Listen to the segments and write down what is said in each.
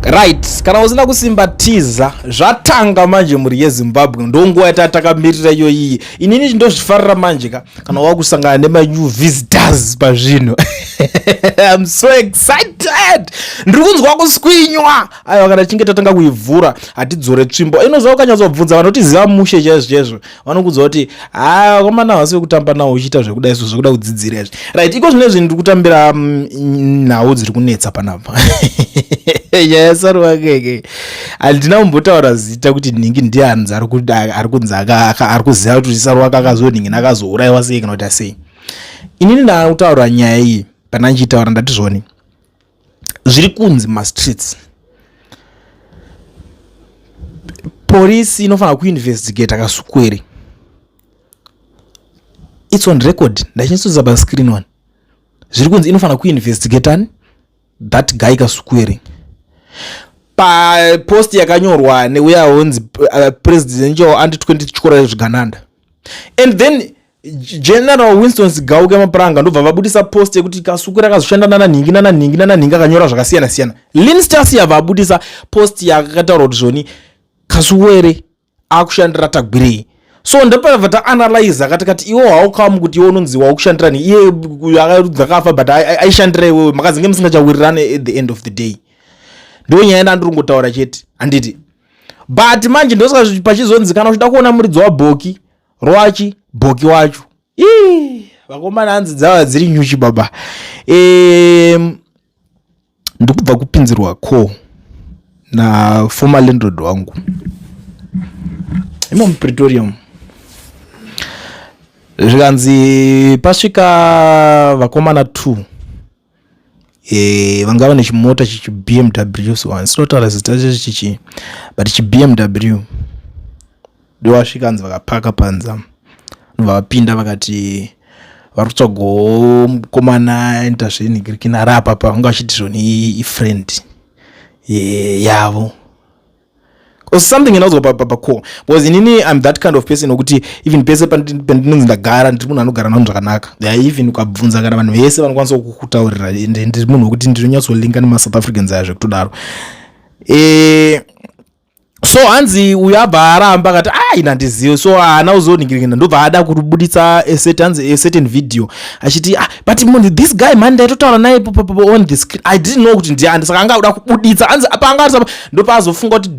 Right, kana usina kusimbatiza zvatanga manje muri yeZimbabwe ndonguva yatakamirira iyo iyi. Inini ndozvifarira manje kana wakusangana nema-new visitors pazvino. I'm so excited. Ndiri kunzwa kuswinywa. Aiwa kana chinge tatanga kuivhura hatidzore tsvimbo. Inoziva ukanyatsobvunza vanotiziva mushe chaizvo vanokudza kuti vakomana vasi vekutamba nawo uchiita zvekuda izvo zvekuda kudzidzira izvi. Right, iko zvinezvi ndiri kutambira nhau dziri kunetsa panapa. Yes, Saruwaka. Handina kumbotaura zita kuti ningi ndiani ari kunzi ari kuziva kuti Saruwaka akazodingi nakazourayiwa sei kana kuti asei. Inini ndakutaura nyaya iyi pana ndichitaura ndati zvoni. Zviri kunzi mastreets. Polisi inofanira kuinvestigate akasukwere. It's on record. Ndachinitsoza pa screen one. Zviri kunzi inofanira kuinvestigate ani that guy kasukwere. Pa post yakanyorwa neuya onzi president wa anti-20 chikora Zvigananda. And then General Winston Sigauke mapuranga ndobva vabudisa post yekuti kasukwera kazoshanda naningi akanyora zvakasiyana siyana. Linstasi yavabudisa post yakataura kuti zvoni kasukwere akushandira tagwirei. So ndapava ta analyze akati iwo haukamu kuti iwo unonzi wakushandirani iye akafa but aishandira iwe makazinge musingachawirirane at the end of the day. Ndo nyaya ndandingotaura chete handiti. But manje ndosaka pachizonzi kana uchida kuona muridzi wabhoki bhoki wacho vakomana hanzi dzava dziri nyuchi baba. Ndikubva kupinzirwa call na former landlord wangu imo Pretoria. Zvikanzi pasvika vakomana 2 vanga vane chimota chichi BMW so sinotaura zita chichi but chi BMW ndowasvika nzi vakapaka panza vakapinda vakati vari kutsvago mukomana intazvenigirikina rapa pa vanga vachiti zvoni ifriend yavo or something inozwa pacall because inini I'm that kind of person wekuti even pese pandinonzi ndagara ndiri munhu anogara navanhu zvakanaka. Even ukabvunza kana vanhu vese vanokwanisa kukutaurira ndiri munhu wekuti ndinonyatsolinga nemaSouth Africans aya zvekutodaro. So hanzi uyu abva aramba akati ina ndizive so haana uzoningirikana ndobva ada kubuditsa a certain video achiti but this guy man ndaitotaura naye on the screen I didn't know kuti ndiani saka anga uda kubuditsa hanzi panga ndopa azofunga kuti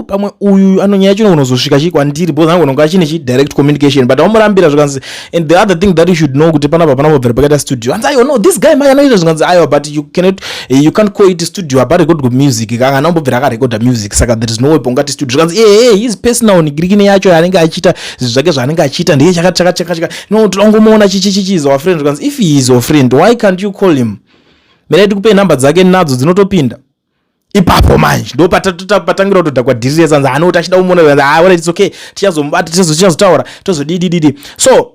pamwe uyu anonyaya chino unozosvika chikwandiri because anogona chine direct communication but amurambira zvikanzi. And the other thing that you should know kuti panapa panobvira pakaita studio hanzi no this guy man anoita zvikanzi aiwa but you can't call it studio apa record music kanga anambobvira akarecorda music saka there is no way pongati studio zvikanzi his personal nigirikine yacho yaanenge achiita zvinhu zvake zvaanenge achiita ndiye chakachaka no tinongomuona chichi is our friend zvikanzi if he is your friend why can't you call him mene tikupe nhamba dzake nadzo dzinotopinda ipapo manje ndo patangira kutodha kwadhirire sanzi anoti achida kumuona well it's okay tichazomubata tichazotaura tozodidididi. So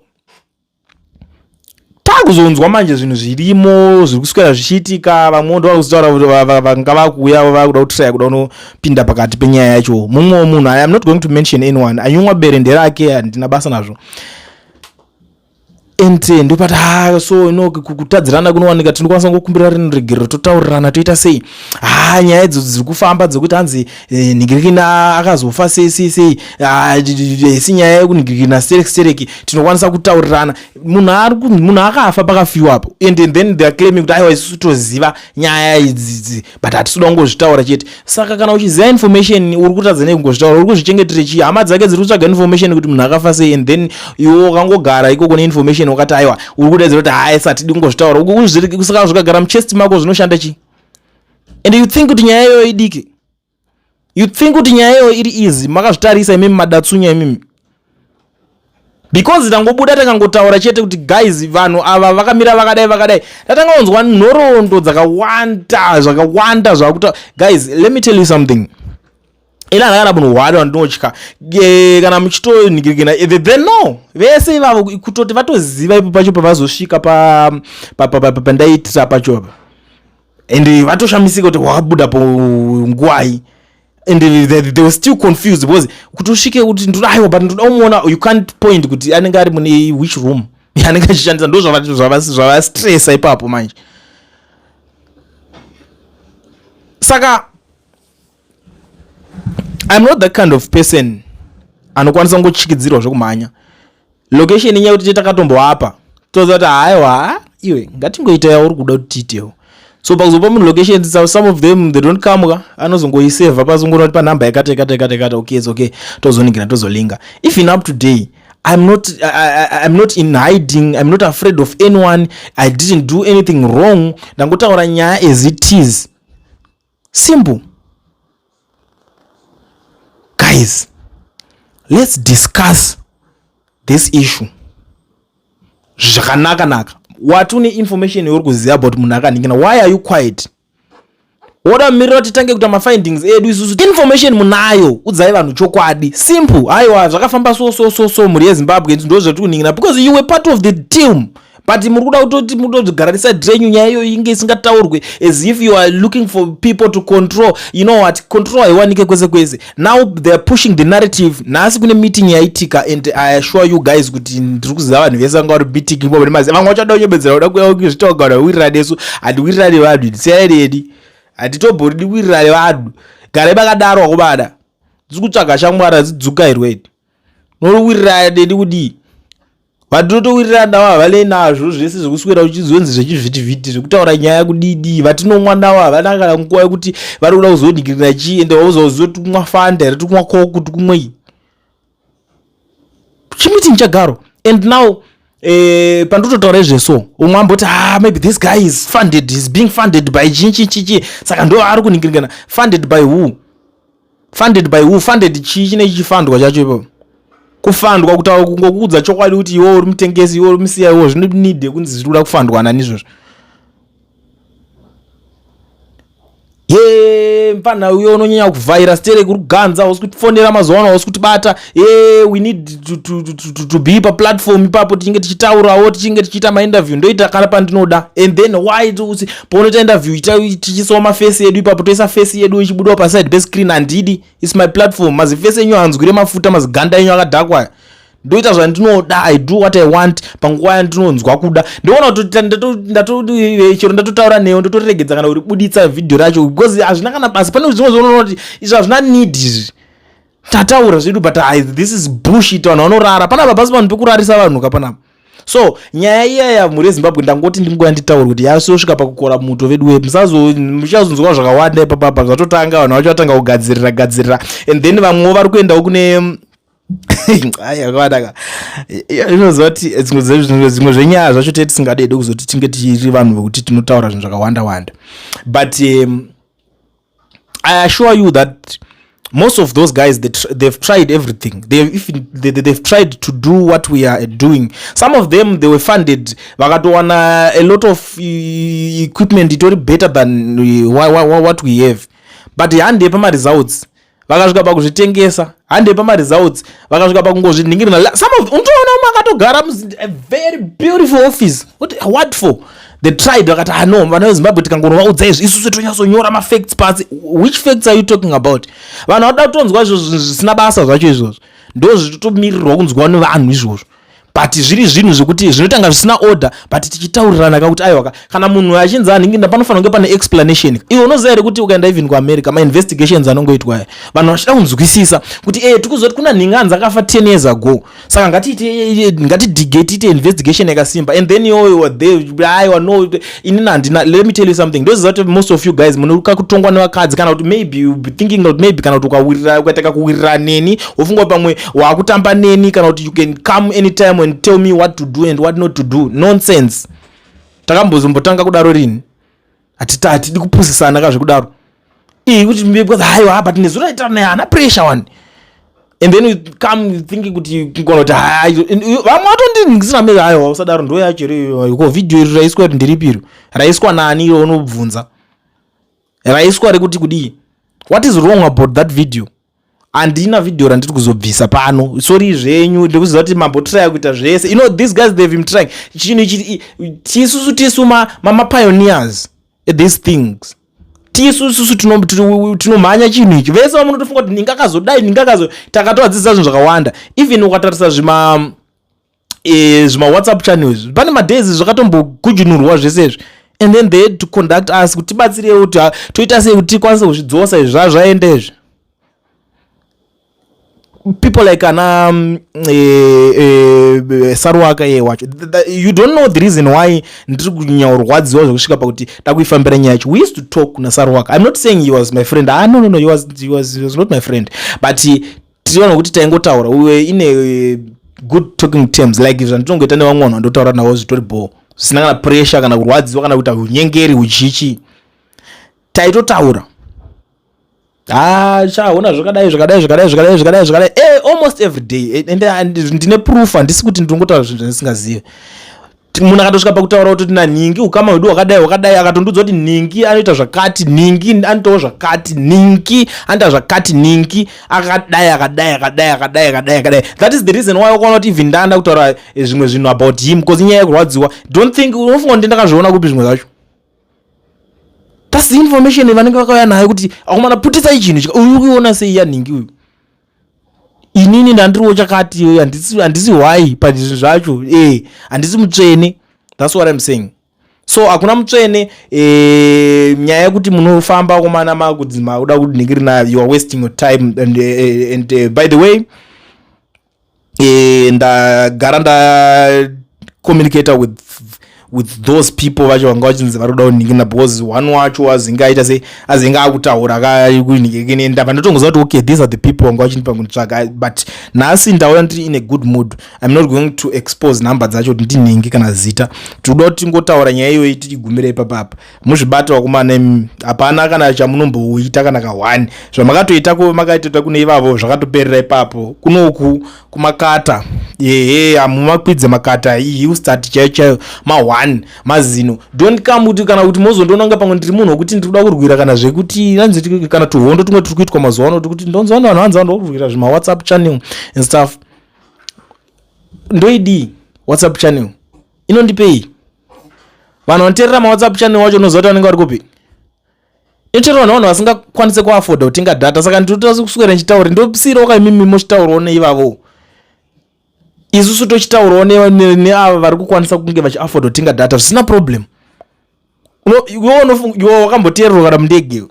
takuzonzwa manje zvinhu zvirimo zviri kuswera zvichiitika vamwe ndo vakuzitaura kuti vanga vakuuya vakuda kutraya kuda kunopinda pakati penyaya yacho. Mumwe munhu I am not going to mention anyone anyumwa berende rake handina basa nazvo. Ente ndopata so kutadzirana kunowanika tinokwanisa ngokumbira regerero totaurirana toita sei nyaya idzo dziri kufamba dzokuti hanzi nigirikina akazofa sei sinyaya yekunigirikina stereki tinokwanisa kutaurirana munhu akafa pakafiwa apo and then they are claiming kuti aiwa isusu toziva nyaya idzi but hatisuda kungozvitaura chete. Saka kana uchiziva information uri kutadza nekungozvitaura uri kuzvichengetera chii hama dzake dziri kutsvaga information kuti munhu akafa sei and then iwe wakangogara ikoko neinformation wakati aiwa uri kudedzera kuti haisa tidi kungozvitaura saka zvikagara muchesti mako zvinoshanda chi. And you think kuti nyaya iyoyo idiki, you think kuti nyaya iyoyo iri easy makazvitarisa imimi madatsunya imimi because tangobuda takangotaura chete kuti guys vanhu ava vakamira vakadai tatangaonzwa nhoroondo dzakawanda zvakuta guys let me tell you something. Ila ndakana munhu hwada wandinotya kana muchitonigirikina they know vese ivavo kutoti vatoziva ipo pacho pavazosvika pandaitira pacho and vatoshamisika kuti wabuda po nguwai and they were still confused because kuti usvike kuti ndodaiwa but ndoda kumuona you can't point kuti anenge ari mune which room anenge achishandisa ndo zvavastressa ipapo manje. Saka I'm not that kind of person anokwanisa ngochikidzirwa zvekumhanya. Location inya kuti takatomboapa toza kuti haiwa iwe ngatingoita yauri kuda kuti tiitewo. So pakuzopa munhu location some of them they don't come anozongoiseva pazongona kuti panhamba yakati okay it's okay tozoningira tozolinga. Even up today I'm not in hiding. I'm not afraid of anyone. I didn't do anything wrong. Ndangotaura nyaya as it is. Simple. Guys, let's discuss this issue. Zvakanaka. What une information yori kuziva about munhu akaningina? Why are you quiet? Wadamirira kuti tange kuita mafindings edu isusu information munayo udzai vanhu chokwadi. Simple. Aiwa zvakafamba so muri yeZimbabwe ndo zvetuningina because you were part of the team. But muri kuda kutoti mutogaranisa drenyu nyaya iyo inge isingataurwe as if you are looking for people to control. You know what? Control haiwanike kwese. Now they are pushing the narrative. Nasi kune meeting yaitika and I assure you guys kuti ndiri kuziva vanhu vese vanga vari meeting ipo mazi vamwe vachoda kunyembedzera kuda kuuya kuzvitogara wirira nesu hatiwirira nevanhu ndisiyaredi hatitombori wirira nevanhu garai vakadaro wakubada ndiri kutsvaga shamwari dzidzuka irwedi noriwirira dedi kudii vatotowirira navo havalei nazvo zvese zvekuswera uchizonzi zvechivhitivhiti zvekutaura nyaya kudidi vatinomwa navo havana kana nguva yekuti vari kuda kuzonikirira chii ende vauzauziva tikumwa fanda here tikumwa koko tikumwei chimiti chagaro. And now pandototaura izveso umwe amboti maybe this guy is funded, is being funded by chichi saka ndo ari kuningirirana. Funded by who? Funded chii chine chichifandwa chacho ipapo kufandwa kutaura kungokuudza chokwadi kuti iwe uri mutengesi iwe uri musiya iwo zvinonide kunzi zviri kuda kufandwa nani izvozvo. Mpana uyo unonyanya kuvhaira stere kuri kuganza usi kutifonera mazuva usi kutibata we need to be pa platform ipapo tichinge tichitaurawo tichinge tichiita mainterview ndoita kana pandinoda. And then why paunoita interview tichisawo mafesi edu ipapo toisa fesi yedu ichibudawo paside pescreen handidi it's my platform mazi fesi enyu hanzwire mafuta mazi ganda enyu akadhakwa ndoita zvandinoda. I do what I want panguva yandinonzwa kuda. Ndoona kuti chero ndatotaura neyo ndotoregedza kana uri buditsa video racho because hazvina kana basi pane zvimwe zvinoona kuti izvi hazvina need izvi tataura zvedu but this is bullshit. Vanhu vanorara panapa basi vanhu pekurarisa vanhu kapanapa. So nyaya iyaya muri yeZimbabwe ndangoti ndinguva nditaura kuti yasosvika pakukora muto vedu wedu muchazonzwa zvakawanda ipapapa zvatotanga vanhu vacho vatanga kugadzirira and then vamwewo vari kuendawo kune yakadaka inoziva kuti zvimwe zvenyaya zvacho tete tisingadede kuzoti tinge tiri vanhu vekuti tinotaura zvinhu zvakawanda but I assure you that most of those guys they've tried everything. They've tried to do what we are doing. Some of them they were funded vakatowana a lot of equipment itori better than what we have but hande pama results vakasvika pakuzvitengesa hande pama results vakasvika pakungozviningirira untoona umwe akatogara a very beautiful office what for. They tried vakati no vana veZimbabwe tikangonovaudza izvi isusu tonyasonyora mafacts pasi. Which facts are you talking about? Vanhu vada kutonzwa izvozvo zvisina basa zvacho izvozvo ndo zvitomirirwa kunzwa nevanhu izvozvo but zviri zvinhu zvekuti zvinotanga zvisina order but tichitaurirana kakuti aiwa kana munhu achinzi aninginda panofanira kunge pane explanation. Iwe unoziva here kuti ukaenda even kuAmerica ma-investigations anongoitwa vanhu vachida kunzwisisa kuti tikuzoti kuna nhinganzi akafa 10 years ago saka ngatidige tiite investigation yakasimba and then aiwa no inini handina. Let me tell you something. Ndoziva kuti most of you guys munoruka kutongwa nevakadzi kana kuti maybe you be thinking that maybe kana kuti ukataka kuwirira neni wofungwa pamwe wakutamba neni kana kuti you can come anytime and tell me what to do and what not to do. Nonsense. Takambozombotanga kudaro rini hatidi kupusisana kazvekudaro kuti because haiwa but nezoraita nehana pressure one and then you come thinking kuti ngona kuti vamwe vatondingisira miri haiwa usadaro ndo yacho ko video iri raiswa kuti ndiripiro raiswa nani iro unobvunza raiswa rekuti kudii what is wrong about that video. Handina video randiri kuzobvisa pano sorry zvenyu ndikuziva kuti mambotraya kuita zvese these guys they've been trying chinhu ichi tisusu tisu mapioneers at these things tisusu tinomhanya chinhu ichi vese vamunotofunga kuti ningakazodai takatovadzidzisa zvinhu zvakawanda even ukatarisa zvima WhatsApp channels pane madays zvakatombogujunurwa zvese izvi and then they had to conduct us kuti tibatsirewo kuti toita sei kuti tikwanise kuzvidzosa izvi zvaenda izvi people like Saruwaka wacho, you don't know the reason why ndiri kunyaurwadziwa zvekusvika pakuti takuifambira nyaya yacho. We used to talk na Saruwaka. I'm not saying he was my friend. No, he was not my friend, but tiriona kuti taingotaura, we were in a good talking terms, like zvanditongoita nevamwe vanhu vandotaura navo zvitori ball, zvisina kana pressure kana kurwadziwa kana kuita unyengeri uchichi, taitotaura. Chaona zvakadai almost every day, and ndine proof, handisi kuti ndinongotaura zvinhu zvandisingazive. Munhu akatosvika pakutaura kuti naningi ukama wedu wakadai akatondiudza kuti ningi anoita zvakati, ningi anoitawo zvakati, ningi anoita zvakati, ningi akadai. That is the reason why wakaona kuti even ndanda kutaura zvimwe zvinhu about him, because inyaya yekurwadziwa. Don't think unofunga kuti ndakazviona kupi zvimwe zvacho. That's the information vanenge vakauya nayo kuti akomana putisa ichinhu uyu kuona sei yaningi uyu. Inini ndandiriwo chakati, handisi why pazvinhu zvacho, handisi mutsvene. That's what I'm saying. So hakuna mutsvene, nyaya yekuti munofamba komana makudzima uda kudiningiri nayo, you are wasting your time. And by the way, ndagara nda communicate with those people vacho vanga vachinzi vari kuda kuningina, because one wacho azingaita se azinga akutaura akakuningira ndava ndotongoziva kuti okay, these are the people vanga vachindipa kunitsvaga. But nhasi ndauya ndiri in a good mood. I'm not going to expose number dzacho kuti ndiningi kana zita. Tinoda kuti tingotaura nyaya iyoyi tichigumira ipapapa. Muzvibata vakomana, hapana kana chamunomboita kana ka1 zvamakatoitako makaitoita kune ivavo zvakatoperera ipapo. Kunoku kumakata mumakwidze makata you start chaiyo ma1 mazino. Don't come kuti kana kuti mozondonanga pamwe ndiri munhu wekuti ndiri kuda kurwira kana zvekuti nanzi kana tuhondo tumwe turi kuitwa mazuva ano kuti ndonzwa vanhu vanza ndokurwira zvima WhatsApp channel and stuff. Ndoidi WhatsApp channel inondipei vanhu vanoteerera ma WhatsApp channel wacho unoziva kuti vanenge vari kupi. Inoteererwa navanhu vasingakwanise kuafoda kutenga data. Saka ndinotaura kuswera ndichitaura, ndosiyirawo kaimimi mochitaurawo neivavo. Isusu tochitaurawo neavo vari kukwanisa kunge vachiafoda kutenga data zvisina problem. Iwe wakamboteererwa kana mundege,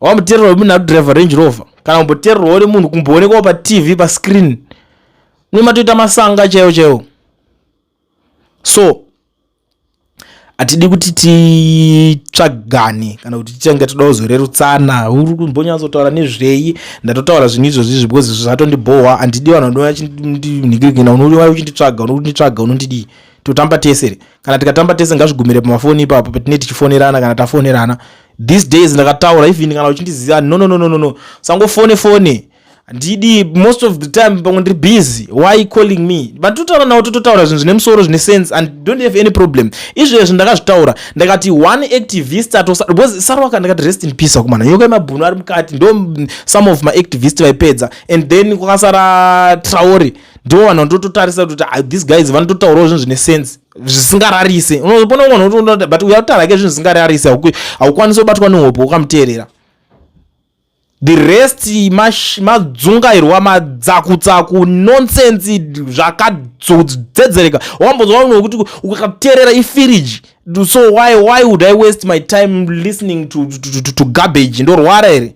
wakamboteererwa munhu ari kudrive Range Rover, kana kumboteererwa nemunhu kumboonekwawo paTV pascreen, nematoita masanga chaiwo. So hatidi kuti titsvagane kana kuti tichange toda kuzorerutsana. Uri kumbonyatsotaura nezvei, ndatotaura zvinhu izvozvi because zvatondibhohwa. Handidi vanhu vanouya vachindiningira, unouya uchinditsvaga, unondidii. Totamba tese, kana tikatamba tese ngazvigumire pamafoni ipapo patinenge tichifonerana kana tafonerana. These days ndakataura even kana uchindiziva no, sangofone. Ndidi most of the time pamwe ndiri busy, why calling me? But totaura nawo totaura zvinhu zvine musoro zvine sense and don't have any problem. Izvezvi ndakazvitaura ndakati one activist because Saruwaka ndakati rest in peace akomana. Yoka mabhunu ari mukati ndo some of my activists vaipedza, and then kwakasara Traore ndo vanhu ndototarisa kuti these guys vanototaurawo zvinhu zvine sense zvisingararise. Unopona munhu but uyataura ke zvinhu zvisingararise, haukwanisi kubatwa nehopo ukamuteerera. The rest madzungairwa madzakutsaku nonsense zvakadzedzereka. Wambozwa munhu wekuti ukateerera ifiriji. So why would I waste my time listening to garbage? Ndorwara here.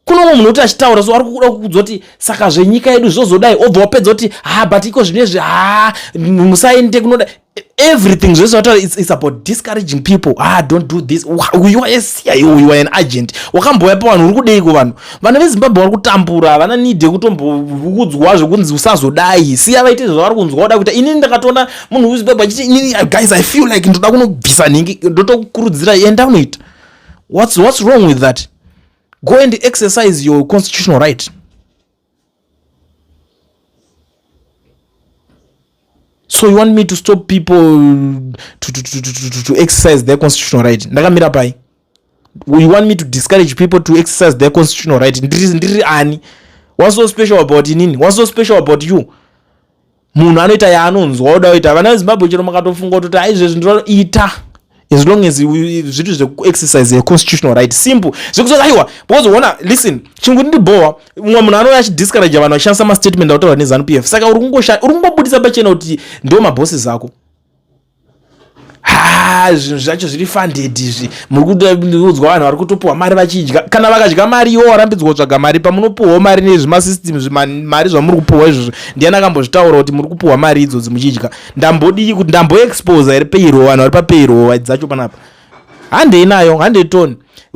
Kuno munhu uti achitaura so ari kuda kukuudza kuti saka zvenyika yedu zvozodai, obva wapedza kuti but iko zvinezvi musaende kunoda. Everything it's about discouraging people. Don't do this. You are a CIO, you are an agent. Wakamboya pa vanhu uri kudeiko vanhu veZimbabwe vari kutambura, vana need kutombokudzwa zvekunzi usazodai. Siya vaite zvavari kunzwa kuda kuita. Inini ndakatoona munhu weZimbabwe achiti inini guys I feel like ndoda kunobvisa ningi, ndotokurudzira enda unoita. What's wrong with that? Go and exercise your constitutional right. So you want me to stop people to exercise their constitutional right? Ndakamira pai. You want me to discourage people to exercise their constitutional right? Ndiri ani? What's so special about inini? What's so special about you? Munhu anoita yaanonzwa oda kuita. Vana veZimbabwe chero makatofunga kuti izvezvi ndinoita. As long as zviri exercise a constitutional right, simple. Zvekuti aiwa, because wona listen, chingundibhowa, umwe munhu anouya achidiscourage vanhu vachishandisa mastatement autaura neZANU-PF. Saka uri kungobudisa pachena kuti ndo mabosses ako. zvinhu zvacho zviri funded izvi, muri kuudzwa vanhu vari kutopiwa mari vachidya. Kana vakadya mari iwo warambidzwa kutsvaga mari pamunopiwawo mari nezvimasystem mari zvamuri kupiwa izvozvo. Ndiani akambozvitaura kuti muri kupiwa mari idzodzi muchidya? Ndambodii kuti ndamboexpose here payroll, vanhu vari papayroll dzacho panapa? Handei nayo, handei toni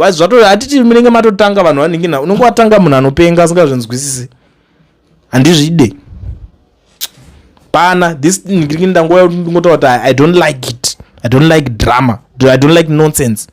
zvato. Hatiti munenge matotanga vanhu vaningina, unenge watanga munhu anopenga asingazvinzwisisi. Handizvide pana this ndingangotaura kuti I don't like it. I don't like drama. I don't like nonsense.